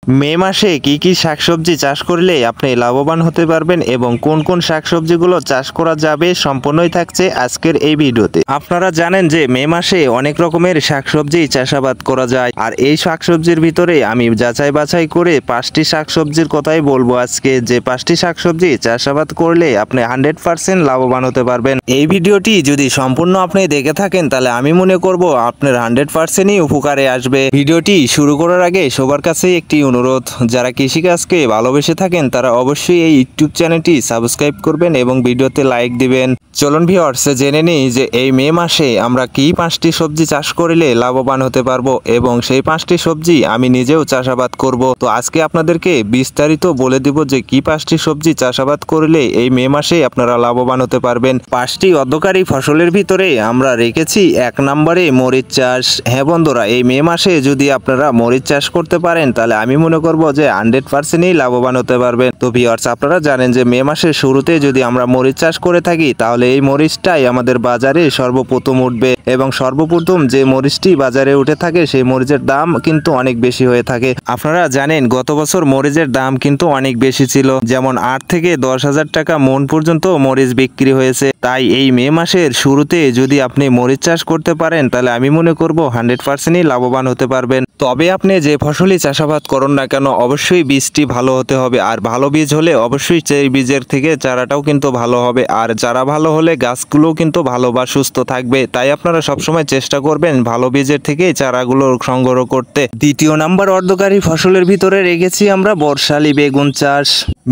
মে মাসে কি কি শাকসবজি চাষ করলে আপনি লাভবান হতে পারবেন এবং কোন কোন শাকসবজিগুলো চাষ করা যাবে সম্পূর্ণই থাকছে আজকের এই ভিডিওতে। আপনারা জানেন যে মে মাসে অনেক রকমের শাকসবজি চাষাবাদ করা যায়, আর এই শাকসবজির ভিতরে আমি যাচাই বাছাই করে 5টি শাকসবজির কথাই বলবো আজকে, যে 5টি শাকসবজি চাষাবাদ করলে আপনি 100% লাভবান হতে পারবেন। এই ভিডিওটি যদি সম্পূর্ণ আপনি দেখে থাকেন তাহলে আমি মনে করব আপনার 100%ই উপকারে আসবে। ভিডিওটি শুরু করার আগে সবার কাছে একটি অনুরোধ, যারা কৃষিকাজকে ভালোবেসে থাকেন তারা অবশ্যই এই ইউটিউব চ্যানেলটি সাবস্ক্রাইব করবেন এবং ভিডিওতে লাইক দিবেন। চলুন ভিউয়ার্স, জেনে নিই যে এই মে মাসে আমরা কি 5টি সবজি চাষ করলে লাভবান হতে পারবো এবং সেই 5টি সবজি আমি নিজেও চাষাবাদ করব। তো আজকে আপনাদেরকে বিস্তারিত বলে দিব যে কি 5টি সবজি চাষাবাদ করলে এই মে মাসে আপনারা লাভবান হতে পারবেন। 5টি অর্ধকারী ফসলের ভিতরে আমরা রেখেছি 1 নম্বরে মরিচ চাষ। হ্যাঁ বন্ধুরা, এই মে মাসে যদি আপনারা মরিচ চাষ করতে পারেন তাহলে আমি মনে করব যে 100%ই লাভবান হতে পারবেন। তো ভিউয়ার্স, আপনারা জানেন যে মে মাসের শুরুতে যদি আমরা মরিচ চাষ করে থাকি তাহলে এই মরিচটাই আমাদের বাজারে সর্বপ্রথম উঠবে, এবং সর্বপ্রথম যে মরিচটি বাজারে উঠে থাকে সেই মরিচের দাম কিন্তু অনেক বেশি হয়ে থাকে। আপনারা জানেন গত বছর মরিচের দাম কিন্তু অনেক বেশি ছিল, যেমন 8 থেকে 10,000 টাকা মন পর্যন্ত মরিচ বিক্রি হয়েছে। তাই এই মে মাসের শুরুতে যদি আপনি মরিচ চাষ করতে পারেন তাহলে আমি মনে করব 100%ই লাভবান হতে পারবেন। তবে আপনি যে ফসলই চাষাবাদ করুন না কেন অবশ্যই বীজটি ভালো হতে হবে, আর ভালো বীজ হলে অবশ্যই সেই বীজের থেকে চারাটাও কিন্তু ভালো হবে, আর চারা ভালো হলে গাছগুলোও কিন্তু ভালো বা সুস্থ থাকবে। তাই আপনারা সবসময় চেষ্টা করবেন ভালো বীজের থেকে চারাগুলো সংগ্রহ করতে। 2 নম্বর অর্ধকারী ফসলের ভিতরে রেখেছি আমরা বর্ষালি বেগুন চাষ।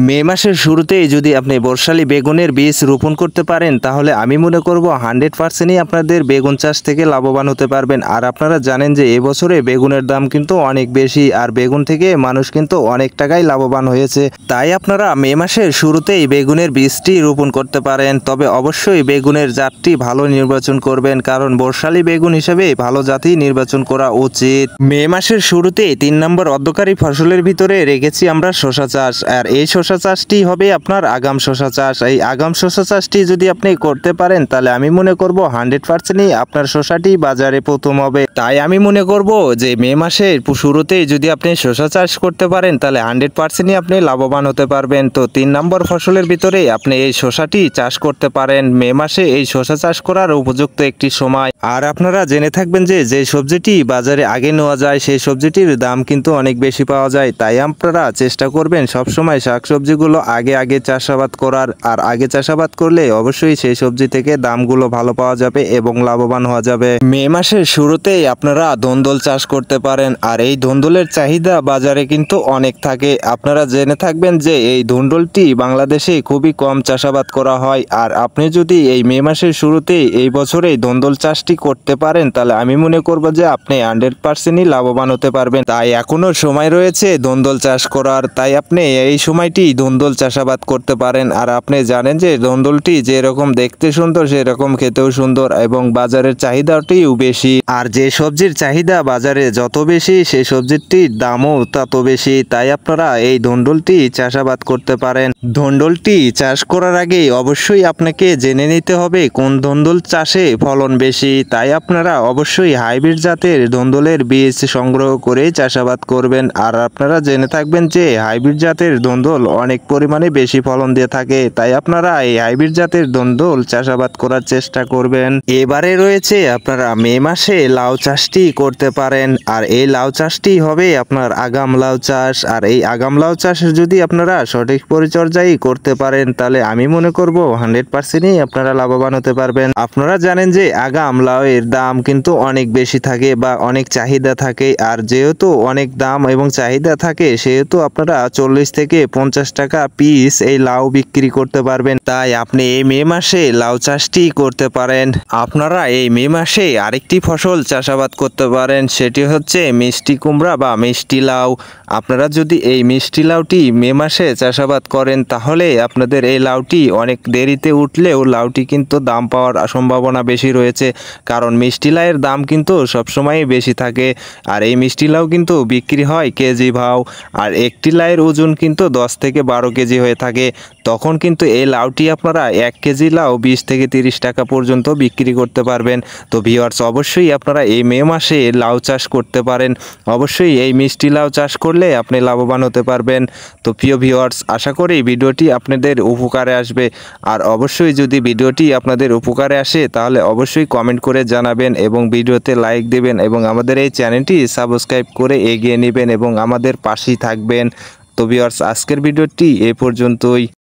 মে মাসের শুরুতেই যদি আপনি বর্ষালি বেগুনের বীজ রোপণ করতে পারেন তাহলে আমি মনে করব 100%ই আপনাদের বেগুন চাষ থেকে লাভবান হতে পারবেন। আর আপনারা জানেন যে এবছরে বেগুনের দাম কিন্তু অনেক বেশি, আর বেগুন থেকে মানুষ কিন্তু অনেক টাকাই লাভবান হয়েছে। তাই আপনারা মে মাসের শুরুতেই বেগুনের বীজটি রোপণ করতে পারেন, তবে অবশ্যই বেগুনের জাতটি ভালো নির্বাচন করবেন, কারণ বর্ষালি বেগুন হিসেবে ভালো জাতই নির্বাচন করা উচিত। মে মাসের শুরুতে 3 নম্বর অর্ধকারী ফসলের ভিতরে রেখেছি আমরা শসা চাষ, আর এই শসা চাষটি হবে আপনার আগাম শসা চাষ। এই আগাম শসা চাষটি যদি আপনি করতে পারেন তাহলে আমি মনে করব 100%ই আপনার শসাটি বাজারে প্রথম হবে। তাই আমি মনে করব যে মে মাসের শুরুতেই যদি আপনি শসা চাষ করতে পারেন তাহলে 100%ই আপনি লাভবান হতে পারবেন। তো 3 নম্বর ফসলের ভিতরে আপনি এই শসাটি চাষ করতে পারেন। মে মাসে এই শসা চাষ করার উপযুক্ত একটি সময়। আর আপনারা জেনে থাকবেন যে যে সবজিটি বাজারে আগে নেওয়া যায় সেই সবজিটির দাম কিন্তু অনেক বেশি পাওয়া যায়। তাই আপনারা চেষ্টা করবেন সবসময় শাকসবজিগুলো আগে চাষাবাদ করার, আর আগে চাষাবাদ করলে অবশ্যই সেই সবজি থেকে দামগুলো ভালো পাওয়া যাবে এবং লাভবান হওয়া যাবে। মে মাসের শুরুতেই আপনারা ধুন্দুল চাষ করতে পারেন, আর এই ধুন্দুলের চাহিদা বাজারে কিন্তু অনেক থাকে। আপনারা জেনে থাকবেন যে এই ধুন্দুলটি বাংলাদেশে খুবই কম চাষাবাদ করা হয়, আর আপনি যদি এই মে মাসের শুরুতেই এই বছরে ধুন্দুল চাষটি করতে পারেন তাহলে আমি মনে করব যে আপনি 100%ই লাভবান হতে পারবেন। তাই এখনো সময় রয়েছে ধুন্দুল চাষ করার, তাই আপনি এই সময়টি ধুন্দুল চাষাবাদ করতে পারেন। আর আপনি জানেন যে ধুন্দুলটি যেরকম দেখতে সুন্দর সেরকম খেতেও সুন্দর, এবং বাজারের চাহিদাটিও বেশি। আর যে সবজির চাহিদা বাজারে যত বেশি সেই সবজিটির দামও তত বেশি। তাই আপনারা এই ধুন্দুলটি চাষাবাদ করতে পারেন। ধুন্দুলটি চাষ করার আগে অবশ্যই আপনাকে জেনে নিতে হবে কোন ধুন্দুল চাষে ফলন বেশি। তাই আপনারা অবশ্যই হাইব্রিড জাতের ধুন্দুলের বীজ সংগ্রহ করে চাষাবাদ করবেন। আর আপনারা জেনে থাকবেন যে হাইব্রিড জাতের ধুন্দুল অনেক পরিমাণে বেশি ফলন দিয়ে থাকে, তাই আপনারা এই হাইব্রিড জাতের ধুন্দুল চাষাবাদ করার চেষ্টা করবেন। এবারে রয়েছে আপনারা মে মাসে লাউ চাষটি করতে পারেন, আর এই লাউ চাষটি হবে আপনার আগাম লাউ চাষ। আর এই আগাম লাউ চাষ যদি আপনারা সঠিক পরিচর্যাই করতে পারেন তাহলে আমি মনে করব 100%ই আপনারা লাভবান হতে পারবেন। আপনারা জানেন যে আগাম লাউ এর দাম কিন্তু অনেক বেশি থাকে বা অনেক চাহিদা থাকে, আর যেহেতু অনেক দাম এবং চাহিদা থাকে সেহেতু আপনারা 40 থেকে 50 টাকা পিস এই লাউ বিক্রি করতে পারবেন। তাই আপনি এই মে মাসে লাউ চাষটি করতে পারেন। আপনারা এই মে মাসে আরেকটি ফসল চাষাবাদ করতে পারেন, সেটি হচ্ছে মিষ্টি কুমড়া বা মিষ্টি লাউ। আপনারা যদি এই মিষ্টি লাউটি মে মাসে চাষাবাদ করেন তাহলে আপনাদের এই লাউটি অনেক দেরিতে উঠলেও লাউটি কিন্তু দাম পাওয়ার সম্ভাবনা বেশি রয়েছে, কারণ মিষ্টি লাউয়ের দাম কিন্তু সবসময়ই বেশি থাকে। আর এই মিষ্টি লাউ কিন্তু বিক্রি হয় কেজি ভাও, আর একটি লাউয়ের ওজন কিন্তু 10 থেকে 12 কেজি হয়ে থাকে। তখন কিন্তু এই লাউটি আপনারা 1 কেজি লাউ 20 থেকে 30 টাকা পর্যন্ত বিক্রি করতে পারবেন। তো ভিউয়ার্স, অবশ্যই আপনারা এই মে মাসে লাউ চাষ করতে পারেন। অবশ্যই এই মিষ্টি লাউ চাষ করলে করলে আপনি লাভবান হতে পারবেন। তো প্রিয় ভিউয়ার্স, আশা করি ভিডিওটি আপনাদের উপকারে আসবে। আর অবশ্যই যদি ভিডিওটি আপনাদের উপকারে আসে তাহলে অবশ্যই কমেন্ট করে জানাবেন এবং ভিডিওতে লাইক দেবেন এবং আমাদের এই চ্যানেলটি সাবস্ক্রাইব করে এগিয়ে নেবেন এবং আমাদের পাশেই থাকবেন। তো ভিউয়ার্স, আজকের ভিডিওটি এ পর্যন্তই।